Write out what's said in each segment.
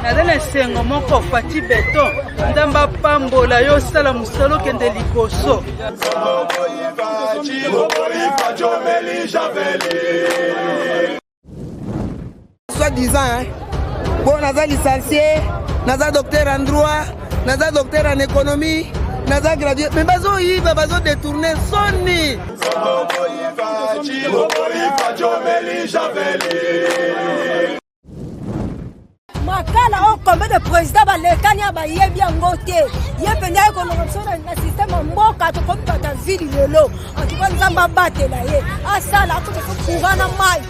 Nadana sengo moko fati beton. Ndamba pambola yo sala musolo kende likoso. Soi-disant, hein. Bon, naza licencié, naza docteur en droit, naza docteur en économie, naza gradué. Mais bazo yiba, bazo détourner soni. Makala on combien de présidents balekania ba yebi ngote. Yependa ko corruption na système mboka to comme ta ville lelo. En tout cas nzamba batela ye. Asala to ko kugana mai.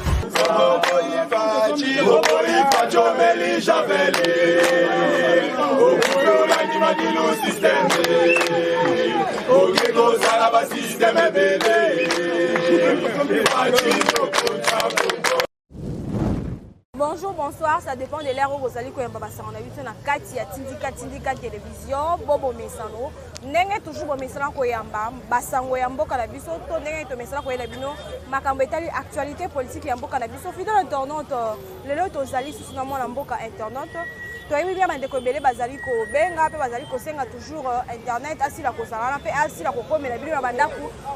Bonjour, bonsoir, ça dépend de l'ère où vous allez on a vu sur la Tindika télévision, Bobo Mesano, Nenge toujours Mesano Koyamba, Basango Yambo Canabiso, Nenge to Mesano Koyabino, Makambetali, actualité politique Yambo Canabiso, fidèle internaute, le lot aux alliés sous le nom Lamboka internaute. Toi, il y a des cobelés basaliko, benga, basaliko, senga toujours internet, assis la cosala, assis la coco, mais la ville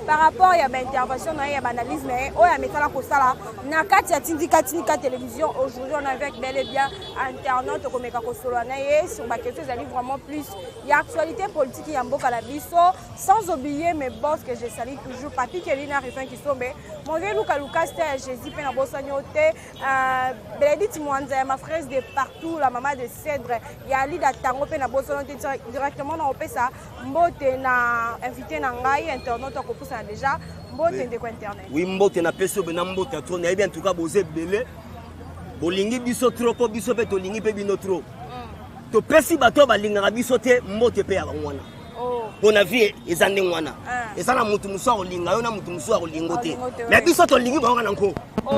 par rapport à l'intervention, il y a une analyse, mais il y a la cosala, Nakati Tindika télévision. Aujourd'hui, on est avec bel et bien internaute comme Ekakosoloanaye sur ma question, ils arrivent vraiment plus. Il y a actualité politique, il y a Mboka la biso, sans oublier mes boss que je salue toujours, Papi Kelina Rifin qui sont mon vieux Luka c'était Jésus Pena Bossanyote, Bénédicte Mwanza, ma fraise de partout, la maman de Cèdre, il y a Lida Tango Pena Bossanyote directement dans Opesa, Mbote na invité Nangai, internaute à Kopoussa déjà, Mbote de quoi internet. Oui, Mbote na peso bena Mbote à tourner, bien en tout cas, Bosé Belé. Bolingi biso trop ko biso pe to lingi pe bino trop. To pesi bato balinga biso te mbote pe ya bangwana. Bon avis ezande ngwana. Ezana mutu muso olinga yo na mutu muso olingote. Mais biso to lingi bangwana nko.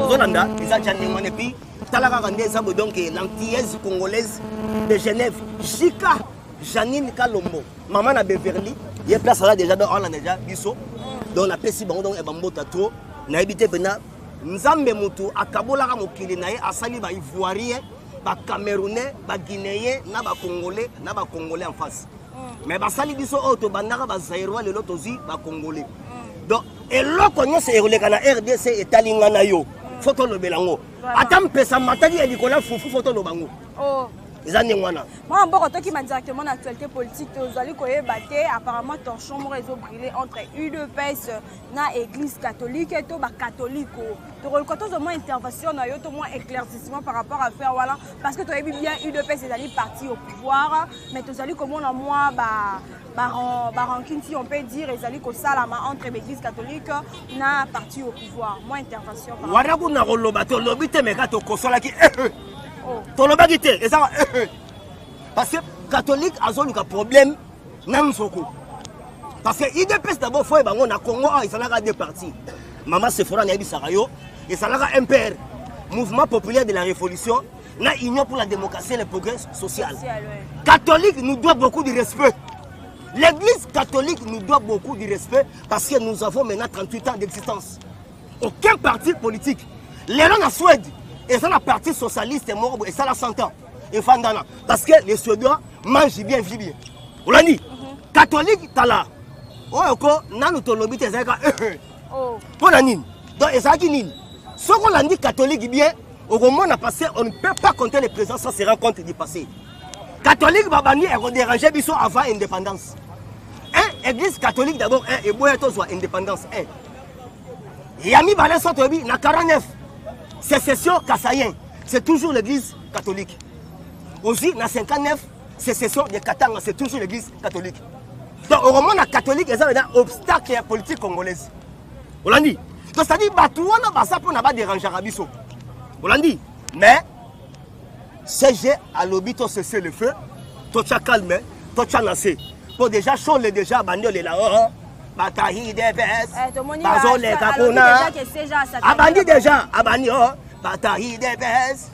Zolanda ezanja ngwana pi talaka kande sabo donc l'antillaise congolaise de Genève. Jika Janine Kalombo. Maman na Beverly, il place là déjà dans on a déjà biso. Donc la pesi bango donc e bambota trop na habité pena Nzambe mutu akabolaka mokili na ye asali ba ivoirien, ba camerounais, ba guinéen, na ba congolais en face. Mais ba sali biso auto bandaka ba zaïrois le lotozi ba congolais. Donc eloko nyose eroleka na RDC etalinga na yo. Photo lo belango. Atam pesa matali elikola fufu photo lo bango. Moi, je suis directement dans l'actualité politique. Vous allez battre apparemment ton chambre réseau brûlé entre UDPS et l'église catholique et les catholiques. Tu as moins intervention, tu moins éclaircissement par rapport à faire. Voilà. Parce que tu as vu bien UDPS est parti au pouvoir. Mais tu as vu comment moi, rancune, si on peut dire, ils allaient entre l'église catholique et parti au pouvoir. Moins intervention. Parce que catholique a un problème parce que IDPS d'abord faut bango na Congo il s'en a deux parties. Maman Sephora na Bisarayo et ça a un père mouvement populaire de la révolution na union pour la démocratie et le progrès social. Catholique nous doit beaucoup de respect. L'église catholique nous doit beaucoup de respect parce que nous avons maintenant 38 ans d'existence. Aucun parti politique. Les gens en Suède et ça la partie socialiste est mort et ça la 100 ans. Et Fandana. Parce que les Suédois mangent bien, vivent bien. Vous l'avez dit. Catholique, t'as là. Oh, non, tu l'as dit, t'es un gars. Pour la nine. Donc, et ça qui nine. Ce qu'on a dit catholique bien, au moment on a passé, on ne peut pas compter les présences sans se rendre compte du passé. Catholique, Babani, est dérangé avant l'indépendance. Église catholique d'abord, et Boyoka soit indépendance. Yami Balé Sotobi, na 49. Sécession Kassayen, c'est toujours l'église catholique. Aussi, dans 59, sécession de Katanga, c'est toujours l'église catholique. Donc, au moment la catholique, il y a un obstacle politique congolaise. On l'a dit. Donc, ça dit, ça peut pas déranger Rabiso. On l'a dit. Mais, CG à l'obito cesser le feu, tout ça calme, tout ça nassé. Pour déjà, chaud, déjà, abandonné là-haut. Bataille des vestes, Bazo les Kakuna, abandi déjà, abandi, bataille des vestes,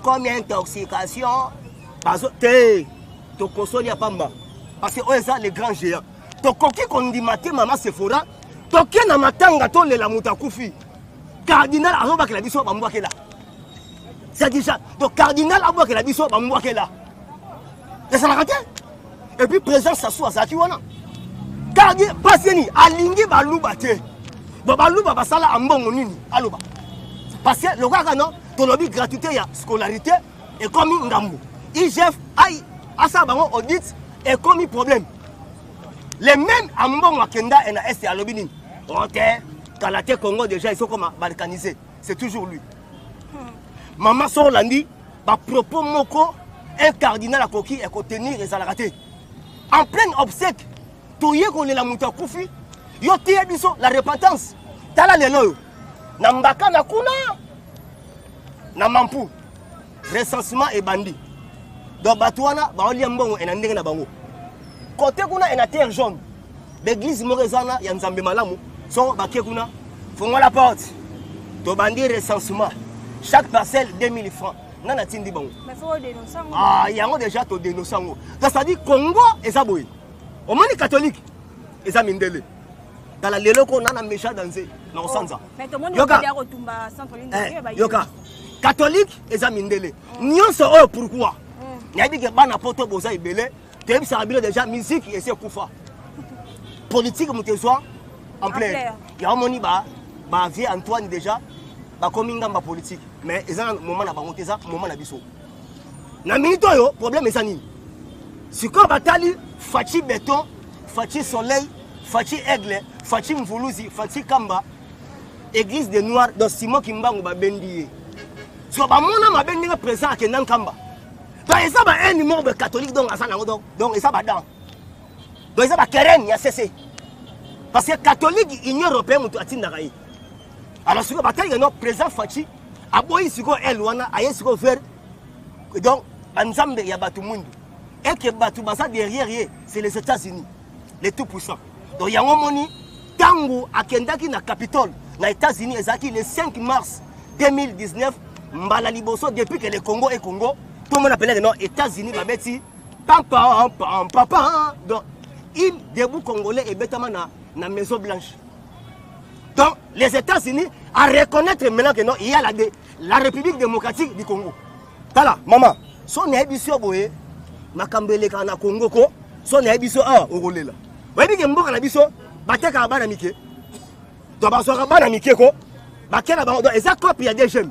comme intoxication, Bazo, te console à Pamba, parce que eux sont les grands géants. To koki qu'on dit matin, maman Sephora, toki na matanga to le la mutakoufi, cardinal Azoba qui la biso bambouake là. C'est déjà. Donc, cardinal, Abouak et la biso, Bamouak est là. Et ça l'a raté. Et puis, présence, ça soit ça qui wana. Cardinal, Passeni, Alingi, Balou, Baté. Balou, Babasala, Ambon, Nini, Alouba. Parce que le gars, non, ton lobby gratuité, il y a scolarité, et comme il y a IGF, aïe, à ça, audit, et comme il problème. Les mêmes Ambon, Wakenda, et na Est, à lobby, Kalaté, Congo, déjà, ils sont comme balkanisés. C'est toujours lui. Maman sort lundi, bah propos moko, un cardinal à coquille et qu'on tenir et ça l'a raté. En plein obsèque, tout y est qu'on est la montée à Koufi, yo tiye biso la repentance. Tala lelo, nambaka na kuna, na mampu, recensement et bandit. Donc batouana, bah on lit un bon et n'andé na bango. Côté kuna et na terre jaune, l'église morezana y a nzambe malamu, son baké kuna, font la porte, to bandit recensement. Chaque parcelle 2000 francs. Non, na tindi bon. Mais faut dénoncer. Ah, il y a déjà to dénoncer. Donc ça dit Congo et ça boy. Au moins les catholiques et ça mindele. Dans la lelo qu'on a méchant danser dans Sanza. Mais tout le monde doit retomber centre ligne. Yoka. Catholique et ça mindele. Nyon so oh pourquoi? Il y a dit que bana poto boza ibele. Tu ça habile déjà musique et c'est koufa. Politique mutesoa en plein. Il y a moni ba vie Antoine déjà. Comme une politique, mais ils ont un moment à monter ça, un moment à biso. Na minute yo, problème est ça ni. Si quand batali, fachi béton, fachi soleil, fachi aigle, fachi mvuluzi, fachi kamba, église des noirs, dans Simon Kimba ou babendié. So ba mona ma bendi présent à Kenan Kamba. Donc ça ba un numéro de catholique donc à ça donc ça ba dans. Donc ça ba keren ya cessé. Parce que catholique union européenne mutu atinda kai. Alors, si vous avez un président Fachi, aboyi siko elwana, aye siko faire. Donc, ensemble, il y a Batu Mundu. Et que Batu Basa derrière, c'est les États-Unis, les tout puissants. Donc, il y a un moni, Tango, à Kendaki, na Capitole, les États-Unis, le 5 mars 2019, Mbala Liboso, depuis que le Congo est Congo, tout le monde appelait les États-Unis, Babeti, papa. Donc, il debout Congolais et bêtement na Maison Blanche. Donc, les États-Unis, à reconnaître maintenant que non, il y a la République démocratique du Congo. Voilà, maman, son émission, boye, ma kambele kana Congo, son émission, au relais là. Vous voyez que Mboka Nabiso, Bateka Abana Mike, donc Basora Bana Mike, Bakela Bana, et ça, il y a des jeunes.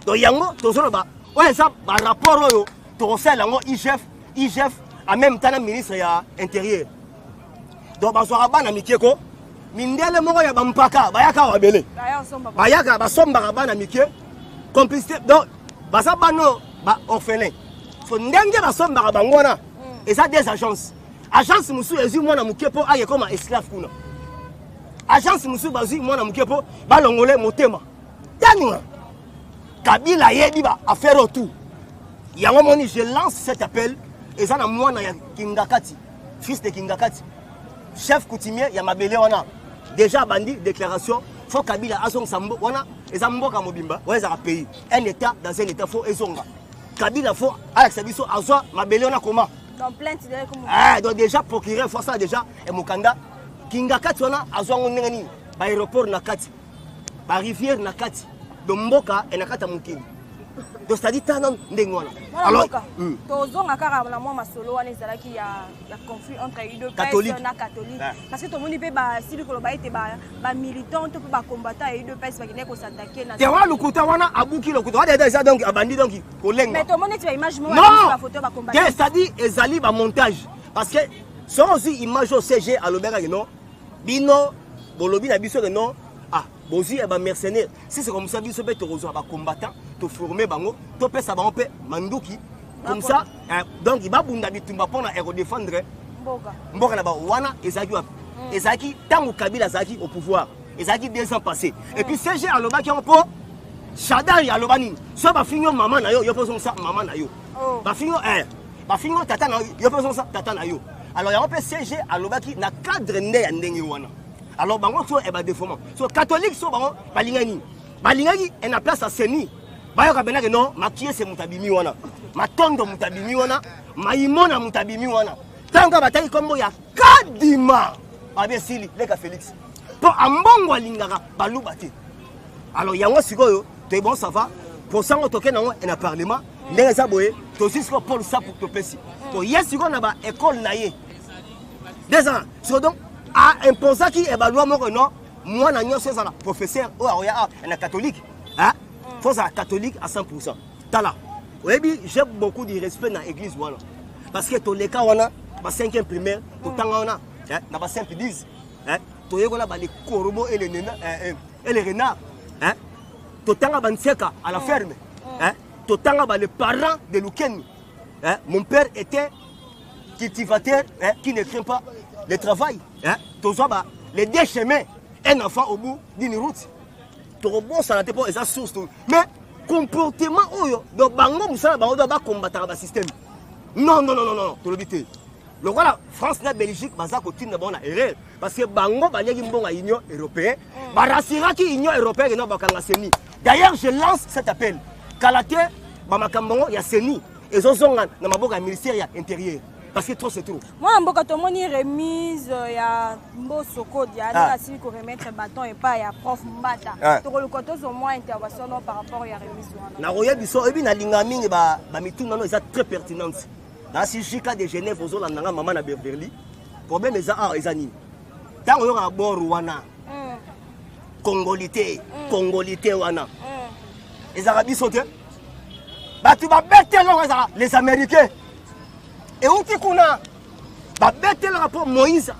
Donc, Yango, Tozoro, ouais, ça, par rapport au Torosel, IGF, en même temps, le ministre intérieur. Donc, Basora Bana Mike, mindele moko ya bampaka bayaka wabele bayaka basomba bana mike complicité donc basa bano ba orphelin so ndenge basomba bangona et ça des agences musu ezu mwana mukepo aye comme esclave kuna agence musu bazu mwana mukepo balongole motema tani Kabila yebi ba affaire tout yango moni je lance cet appel et ça na mwana ya Kingakati fils de Kingakati chef coutumier ya mabele wana déjà bandi déclaration faut Kabila azong sambo wana ezamboka mobimba ouais ça pays un état dans un état faut ezonga Kabila faut Alex Biso azwa mabele wana comment dans plainte de comment donc déjà procureur faut ça déjà et mukanda Kingakati wana azwa ngeni ba aéroport na kati ba rivière na kati donc mboka et na kata mukini donc ça dit tanan ndengwana alors tozonga kaka na mwa masolo wana ezala ki ya conflit entre les deux personnes na catholique parce que tout le monde peut ba si ko ba ete ba militant to ba combattant et deux personnes qui ne ko s'attaquer na te wa lukuta wana abuki lukuta wa déjà donc abandi donc kolenga mais tout le monde tu image moi la photo ba combattant ça dit ezali ba montage parce que sans aussi image au CG à l'obéra non bino bolobi na biso non bozi et ba mercenaires si c'est comme ça biso be to rezo ba combattant to former bango to pesa bango pe manduki comme ça donc il va bunda bitumba pona et redéfendre mboka na ba wana ezaki wapi ezaki tangu Kabila zaki au pouvoir ezaki 2 ans passés et puis CG aloba ki on po Shadari alobani so ba finyo maman na yo yo poson ça maman na yo ba finyo tata na yo poson ça tata na yo alors ya on peut CG aloba ki na cadre nde ya ndenge wana. Alors, bango so e ba déformant. So catholique so bango balingani en a place à Seni. Bayoka benake non, makie c'est mutabimi wana. Matondo mutabimi wana, maimona mutabimi wana. Tanga batali kombo ya kadima. Abe sili leka Félix. Po ambongo alingaka balubati. Alors yango sikoyo, te bon ça va. pour ça on toque dans un parlement ndenge ça boye to aussi ko pour ça pour to pesi to yes ko na ba école naie des ans so donc a imposer qui e ba loi moko non moi na nyo c'est ça professeur o ya un catholique hein faut ça catholique à 100% tala oui j'ai beaucoup de respect dans l'église voilà parce que to les cas wana ba 5e primaire to tanga wana na ba 5 10 hein to yekola ba les corbeaux et les renards hein to tanga ba nseka à la ferme hein to tanga ba les parents de Lukeni hein mon père était cultivateur hein qui ne craint pas le travail hein to zo ba les deux chemins un enfant au bout d'une route to bon ça n'était pas esa source mais comportement oyo do bango musala bango do ba combattre ba système non to le bité le voilà France na Belgique baza ko tinda bona erreur parce que bango ba nyaki mbonga union européenne ba rasira ki union européenne na ba kanga seni d'ailleurs je lance cet appel kalate ba makambongo ya seni ezozonga na maboka ministère ya intérieur parce que trop c'est trop moi mboka to moni remise ya mboso kodi ya na si ko remettre bâton et pas ya prof mbata to ko lokoto zo moi intervention par rapport ya remise wana na roya biso ebi na linga mingi ba mituna no eza très pertinente dans si jika de Genève ozo la nanga maman na Beverly problème eza ni tant yo na bord wana congolité wana eza biso te batu ba betelo eza les américains et où tu kuna ba betelo rapport Moïse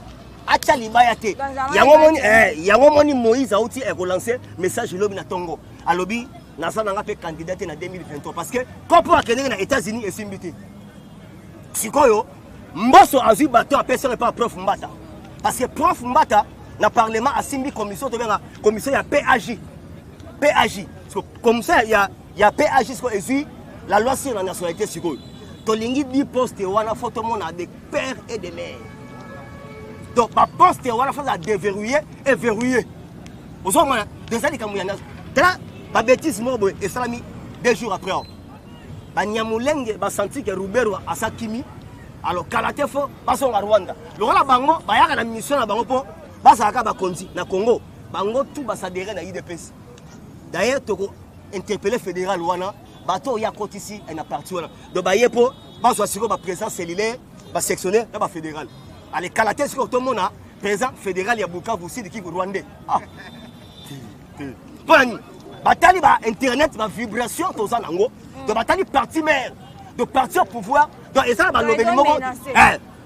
acha libaya te yango moni Moïse a outi relancer message lobi na tongo alobi na sa nanga pe candidat na 2023 parce que quand pour akende na États-Unis et simbité sikoyo mboso azui bato apesere pas prof Mbata parce que prof Mbata na parlement a simbi commission to benga commission ya PAJ comme ça il y a PAJ ce que la loi sur la nationalité sikoyo to lingi bi poste wana photo mona des pères et des mères donc ba poste wana faut à déverrouiller et verrouiller ozo mona déjà li kamuyana tala ba bêtise mobo et salami 2 jours après ba nyamulenge ba senti que Rubero asakimi alors kalaté fo baso nga Rwanda lokola bango bayaka na mission na bango po basaka ba konzi na Congo bango tout basadere na IDPS d'ailleurs toko interpeller fédéral wana bato ya kotisi na parti wana do baye po baso asiko ba présence cellulaire ba sectionnaire na ba fédéral ale kalaté siko to mona présent fédéral ya Bukavu Sud qui Rwandais Pani batali ba internet ba vibration to za nango de batali parti maire de parti au pouvoir donc et ça ba lobeli moko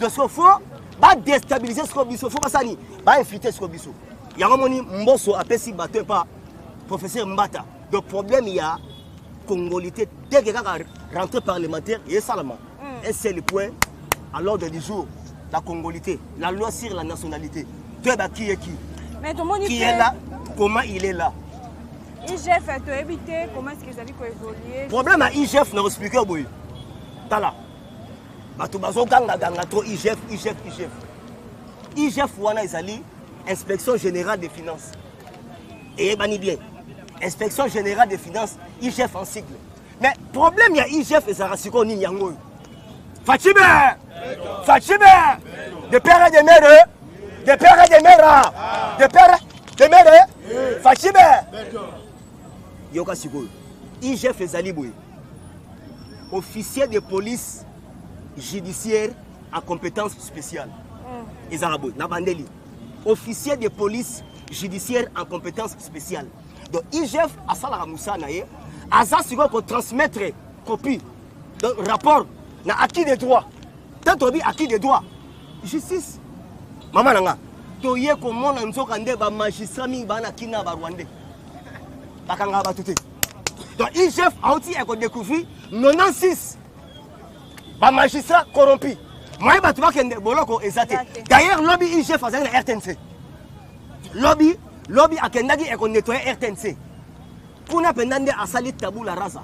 de ce faut ba déstabiliser ce biso faut pas sani ba infiltrer ce biso ya ngomoni mboso apesi bato pas professeur Mbata de problème il y a congolité dès que rentrée parlementaire et seulement et c'est le point à l'ordre du jour la congolité la loi sur la nationalité tu es qui est qui mais tout le monde qui est là comment il est là IGF to éviter comment est-ce que ça va évoluer problème à IGF n'a expliqué boy tala bato bazo ganga trop IGF wana ezali inspection générale des finances et bani bien inspection générale des finances IGF en sigle mais problème ya IGF et ça rasiko ni yango Fachibe de père et de mère Fachibe yoka sikoyo IGF ezali boye officier de police judiciaire en compétence spéciale ezarabo na bandeli officier de police judiciaire en compétence spéciale donc IGF asala musa na ye aza siko ko transmettre copie de rapport na acquis des droits tant obi acquis des droits justice mama nanga to ye ko mona nzoka nde ba magistrat mingi bana kina ba Rwandais bakanga ba tuté donc IGF a aussi découvert 96 ba magistrat corrompu moi batu bakende boloko ezate d'ailleurs lobby IGF azali na RTNC lobby akendaki eko nettoyer RTNC kuna pendande asali tabula rasa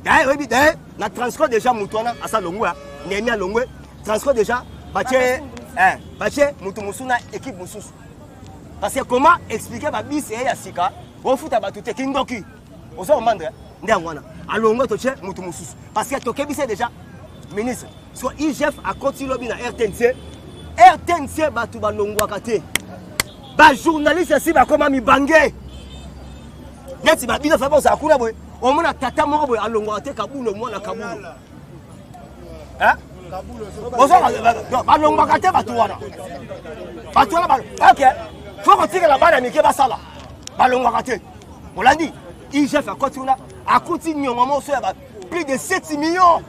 d'ailleurs na transcode déjà mutwana asa longwa nemia longwe transcode déjà bache mutu musuna équipe mususu parce que comment expliquer ba bis et ya sika au foot ba tout Kindoki ozo mandre ndia ngwana alongo to che mutu mususu parce que to kebise déjà ministre so IGF a continué lobby na RTNC batu ba longwa kate ba journaliste si ba koma mi bangé neti ba bino fa bon ça kuna boy au moins tata moko à longoate kabulu moi na kabulu hein bozo ba longoate batu wana OK faut que tire la bana mike basala ba longoate on l'a dit IGF a continué au moment où plus de 7 millions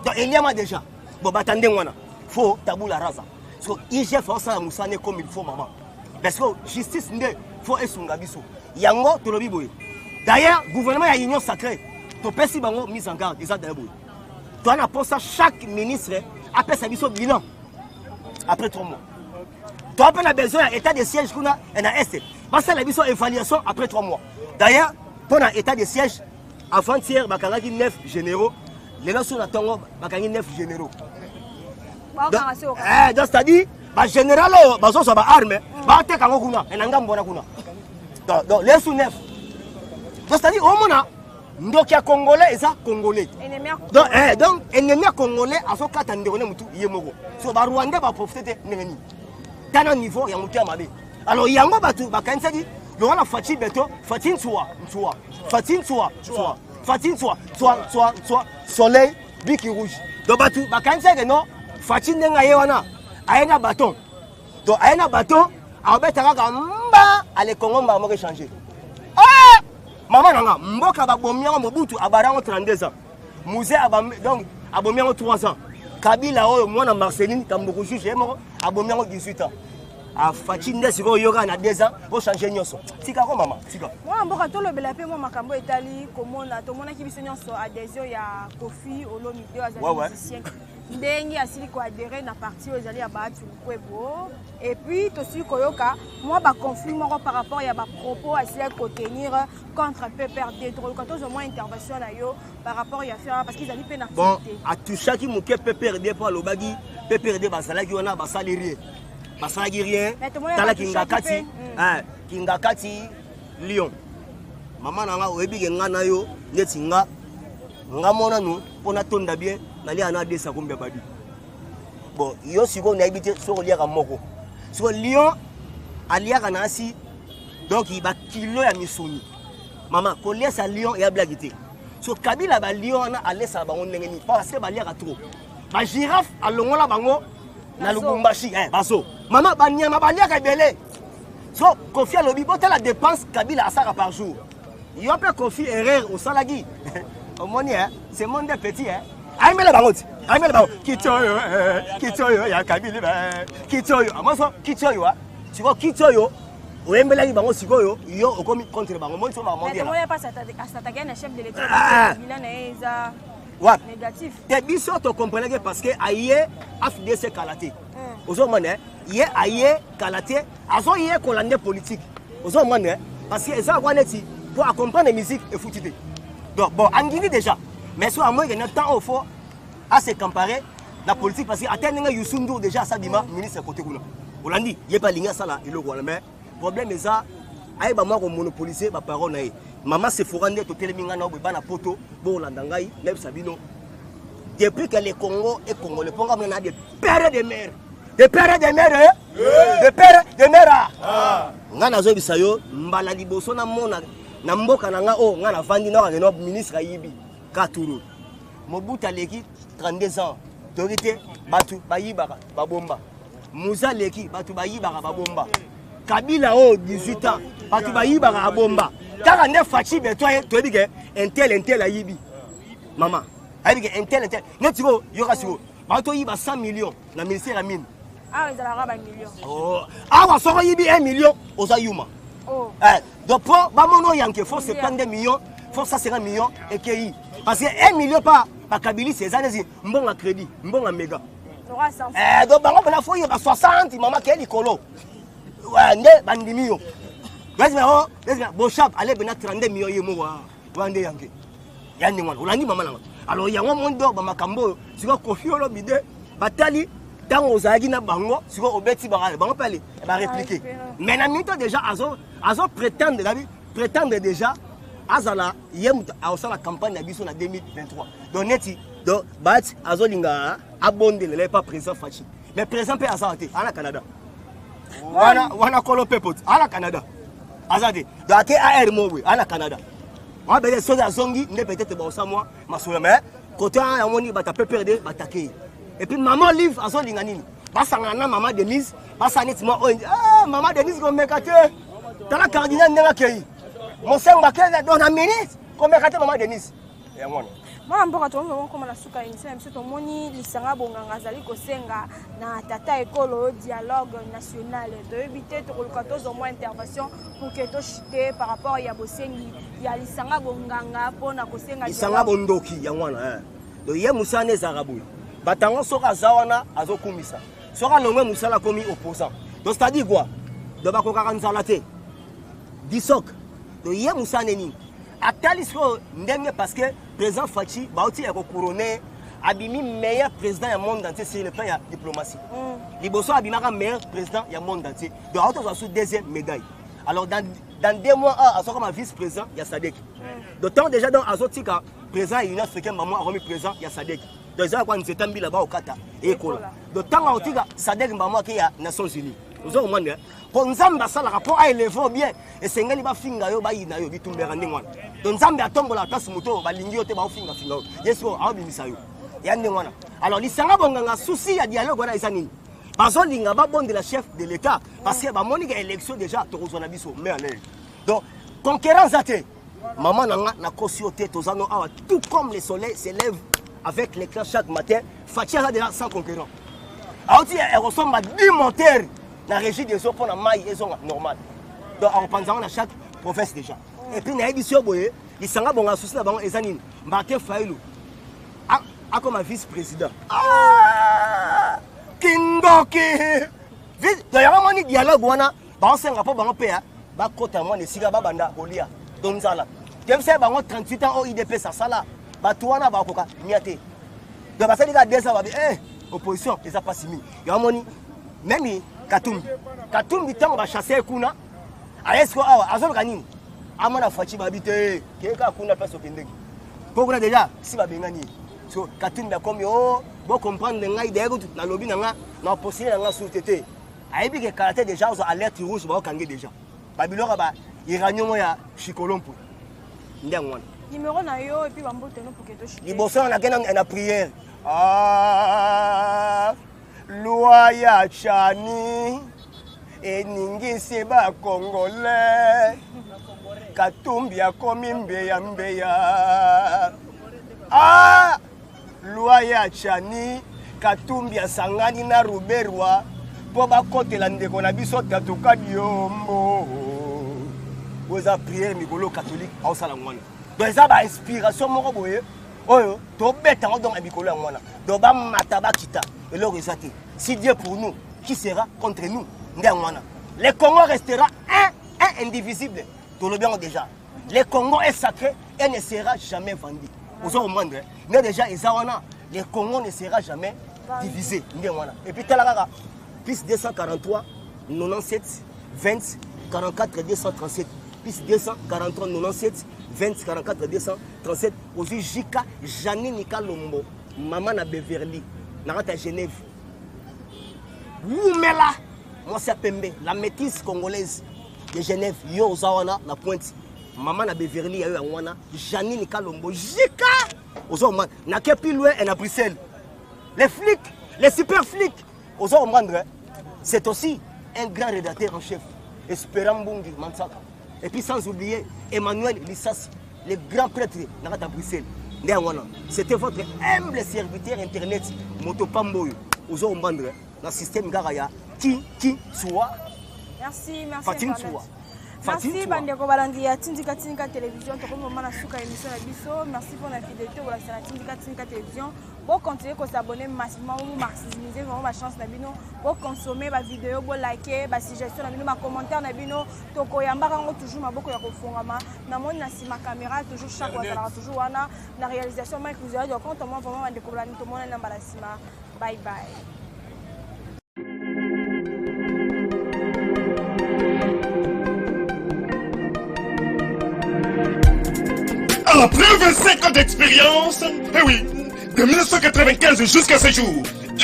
donc il y a déjà bon attendez moi faut tabou la rasa parce que IGF ça musane comme il faut maman parce que justice ndé faut esunga biso yango to lobi boye d'ailleurs gouvernement ya union sacrée to pesi bango mise en garde ça d'ailleurs boye to na pour ça chaque ministre après sa biso bilan après 3 mois to après besoin état de siège kuna na est parce que la biso évaluation après 3 mois d'ailleurs pour un état de siège avant-hier bakangaki 9 généraux les gens sont attendant bakangaki 9 généraux donc c'est-à-dire ba général bazo so ba arme ba te kango kuna enanga mbona kuna donc les sous 9 donc c'est-à-dire au mona ndoki ya congolais et ça congolais donc ennemi congolais aso kata ndeko ne mutu yemoko so ba rwandais ba profiter ngeni tana niveau ya mutu ya mabe alors yango batu bakansaki le roi Fatih Beto, Fatih soleil, biki rouge. Donc batu, quand c'est que non, Fatih n'enga yewana, aena bâton. Donc aena bâton, abeta kaka mba, ale Congo mba mo changer. Ah, maman nanga, mboka ba bomia mobutu abarango 32 ans. Musée abam donc abomia 3 ans. Kabila oyo mwana Marceline Tamboko juge mo abomia 18 ans. A Fatinde siko yoga na 2 ans pour changer nyoso. Tika ko mama, tika. Moi mboka to lobela pe mo makambo etali komona to mona ki biso nyonso adhésion ya Kofi Olomide azali musicien. Ndengi asili ko adhérer na parti ozali ya Batu Kwebo et puis to sui koyoka moi ba conflit moko par rapport ya ba propos asili ko tenir contre PPRD to ko to moins intervention na yo par rapport ya faire parce qu'ils allaient pe na bon a toucha ki moke PPRD pour lobagi PPRD basalaki wana basalirier. Basalaki rien tala kingakati Lyon mama nanga oyebi nga na yo neti nga mona nu pona tonda bien nali ana desa kombe badi bon yo siko na ibite soko liaka moko siko Lyon aliaka na asi donc il ba kilo ya misoni mama ko lesa Lyon ya blagité so Kabila ba Lyon na alesa bango ndengeni parce que ba liaka trop ba girafe alongola bango na Lubumbashi baso maman banyama baliaka belé so Kofi alobi bota la dépense Kabila asaka par jour yo peut Kofi erreur au salagi au moni c'est monde petit aimela bango kitoyo ya Kabila kitoyo amaso kitoyo siko kitoyo oyembela bango sikoyo yo okomi contre bango moni so maman mais moi pas s'attaquer na chef de l'état Kabila na eza ouais négatif te biso to comprendre parce que aye FDC kalaté ozo mané yé aye kalaté azo yé kolande politique ozo mané parce que ça quoi neti pour accompagner musique et foutité donc bon angini déjà mais soit moi il y a temps au fond à se comparer la politique parce que atteindre Yusundu déjà ça dima ministre côté kuna olandi yé pas linga ça là il le mais problème est ça aye ba moi ko monopoliser ba parole na maman se forande to teleminga na bana poto bo landa ngai même sabino depuis que les Congo et Congo le ponga na des pères de mère de pères de mère de pères de mère nga nazo bisayo mbala liboso na mona na mboka na nga o nga na vandi na ngeno ministre ayibi katuru mobuta leki 32 ans torité batu bayibaka babomba muza leki batu bayibaka babomba Kabila o 18 ans batu bayibaka babomba kaka nde Fatih Beto to bige intel ayibi mama ayibi intel netiko yokasiko bato yiba 100 millions na ministère ya mine ah ils allaient avoir 1 million oh ah soko yibi 1 million oza yuma oh donc pour ba mono yanke faut 70 millions faut 150 millions et ki parce que 1 million pas Kabila c'est ça les mbonga crédit mbonga méga donc bango bana faut yiba 60 mama ke likolo ouais nde bandimi yo Boshap, allez, ben 32 millions de mots. Wande yanke. Yani mwana. Ulandi mama nanga. Alors yango mondo ba makambo, siko Kofi Olomide, batali tango ozagi na bango, siko obeti ba bango pale, ba répliquer. Mais na minute déjà azo prétendre déjà azala yem a la campagne na biso na 2023. Donc neti donc bat azo linga abonde le pas présent Fachi. Mais présent pe azate à la Canada. Wana kolo pepot à la Canada. Azade, donc AR Mowe, à la Canada. On va dire à Zongi, n'est peut-être bon ça moi, ma soeur, mais côté à Moni, bah t'as peu perdu, bah t'accueillir. Et puis maman livre à Zolinganini. Bah ça n'a maman Denise, bah ça n'est moi, ah maman Denise comme mécaté. T'as la cardinal n'est accueilli. Mon sang va qu'elle donne un ministre comme mécaté maman Denise. Et moi. Moi mboka to ngo koma na suka inisa mso to moni lisanga bonganga zali kosenga na tata ekolo dialogue national to éviter to ko 14 au moins intervention pour que to chité par rapport ya bosengi ya lisanga bonganga pona kosenga lisanga bondoki ya mwana do ye musane zarabu batango soka zawana azokumisa soka longwe musala komi opposant donc c'est-à-dire quoi do ba ko kakanzala te disok do ye musane ni atalisko ndenge parce que président Fachi Baouti est couronné Ebimi meilleur président du monde entier sur le plan de la diplomatie. Liboso Ebimi est meilleur président du monde entier. Donc on a sous deuxième médaille. Alors dans 2 mois à comme vice-président il y a Sadek. D'autant déjà dans Azotika président Union africaine maman a remis président il y a Sadek. Donc ça quand nous étions là-bas au Kata et école. D'autant Azotika Sadek maman qui est Nations Unies. Vous avez demandé pour nous ça le rapport a élevé bien et c'est ngani ba finga yo ba yina yo bitumbera ndingwana. Donc Nzambe atombola la place moto ba lingi yo te ba finga finga. Yeso a bimisa yo. Ya ndingwana. Alors lisanga bonganga souci ya dialogue wana isani. Bazo linga ba bonde la chef de l'état parce que ba monika élection déjà to kozona biso mais allez. Donc concurrence até. Maman nanga na kosioté tozano awa tout comme le soleil s'élève avec l'écran chaque matin, Fatia a déjà sans concurrent. Alors elle ressemble à 10 moteurs. La régie des eaux pour la maille est normale. Donc en pensant à chaque province déjà. Et puis na édition boye, les sanga bon associé là-bas ezanine, Martin Failou. A comme vice-président. Ah! Kindoki. Vite, d'ailleurs on dialogue wana, ba on senga po ba on pa, ba kota moi ne siga ba banda olia. Donc ça là. Comme ça ba on 38 ans au IDP ça sala. Ba tuana ba koka miate. Donc ba ça diga desa ba opposition, ils a pas simi. Ya moni même Katumbi tango ba chasser kuna ayesko awa azoloka nini amana fachi babite keka kuna place okendeki pokona déjà si ba bengani so Katumbi da comme yo bo comprendre ngai dego na lobi na nga na possible nga sous tété ayebi ke karaté déjà aux alerte rouge ba okangé déjà babilora ba iranyo ya chikolompo ndengwana numéro na yo et puis bambote no pour que to chite liboso na kena na prière ah loi ya chani eningi seba congolais Katumbi akomi mbeya mbeya ah loi ya chani Katumbi asangani na ruberwa po bakotela ndeko na biso tatuka diombo oza prière mikolo catholique ausala ngwana donc ça ba inspiration moko boye oyo to beta donc mikolo ngwana do ba mataba kita et le resate si Dieu pour nous qui sera contre nous ndangwana le Congo restera un indivisible tout le bien déjà le Congo est sacré et ne sera jamais vendu aux autres monde mais déjà ezawana le Congo ne sera jamais divisé ndangwana et puis talaka plus 243 97 20 44 237 plus 243 97 20 44 237 aussi Jika Janine Nikalombo maman na Beverly à Genève. Oumela, moi c'est Pembe, la métisse congolaise de Genève, yo zawana la pointe. Maman na Beverly a eu wana, Janine Kalombo, Jika. Aux hommes, n'a qu'à plus loin et à Bruxelles. Les flics, les super flics, aux hommes, c'est aussi un grand rédacteur en chef, Espérant Bungi Mansaka. Et puis sans oublier Emmanuel Lissassi, le grand prêtre à Bruxelles. C'était votre humble serviteur internet Motopamboyo aux hommes dans le système Garaya qui soit merci Fatin soit merci bandeko balandi ya Tindika télévision to comme mana suka émission na biso merci pour la fidélité pour la Tindika télévision pour continuer à s'abonner massivement ou maximiser vraiment ma chance na bino pour consommer ma vidéo pour liker ba suggestion na bino ma commentaire na bino to koyamba kango toujours maboko ya kofungama na moni na sima caméra toujours chaque fois ça toujours wana na réalisation Mike vous avez donc comment vraiment bandeko balandi to mona na bala sima bye bye. Après 25 ans d'expérience, eh oui, de 1995 jusqu'à ce jour,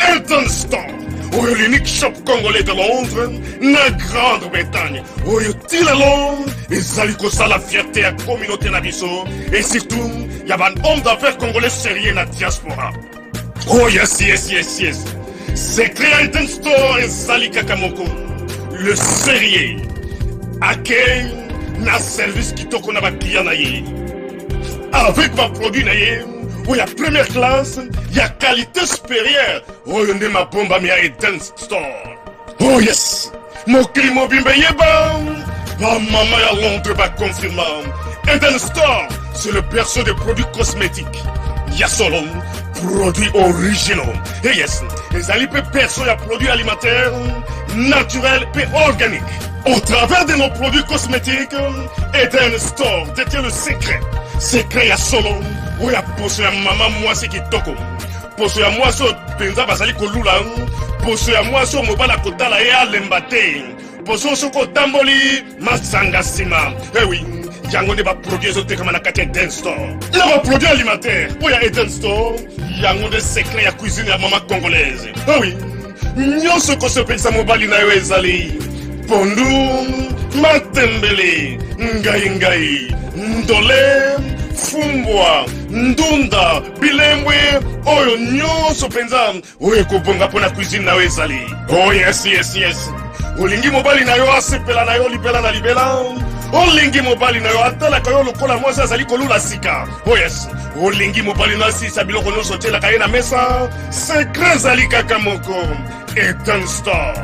Elton Stone, l'unique shop congolais de Londres, na Grande-Bretagne. Tilalong, ezali kosa la fierté à communauté nabiso. Et surtout, il y a un homme d'affaires congolais sérieux na diaspora. Oh yes. Secret Item Store ezali kakamoko. Le sérieux. Akei na service kitoko na ba client na ye. Avec ma produit na ye. Il y a première classe, il y a qualité supérieure. Oh, il y a ma bombe à Item Store. Oh yes, mon climat bimbe yeba. Ma maman à Londres va confirmer. Item Store, c'est le perso des produits cosmétiques. Il y a solo produits originaux. Et yes, les alipes perso, il y a produits alimentaires, naturels et organiques. Au travers de nos produits cosmétiques, Item Store détient le secret. Secret ya solo. Oya poso ya mama mwasi kitoko. Poso ya mwasi penza bazali kolula. Poso ya mwasi mobala kotala ye alemba te. Poso soko tamboli masanga sima. Eh oui, yango ne ba produit ezoteka na kati ya Eden Store. Na ba produit alimentaire. Oya Eden Store, yango de secret ya cuisine ya mama congolaise. Eh oui, nyonso ko se penza mobali na yo ezali. Pondu, matembele, ngai, ndole, fumbwa, ndunda, bilembwe, oyo nyonso penza, oyo kobonga pona cuisine na ezali. Oh yes. Olingi mobali na yo asepela na yo libela na libela. Olingi mobali na yo atalaka yo lokola mwasi azali kolula sika. Oh yes. Olingi mobali na asisa biloko nyonso tielaka ye na mesa. Secret ezali kaka moko. Item Store.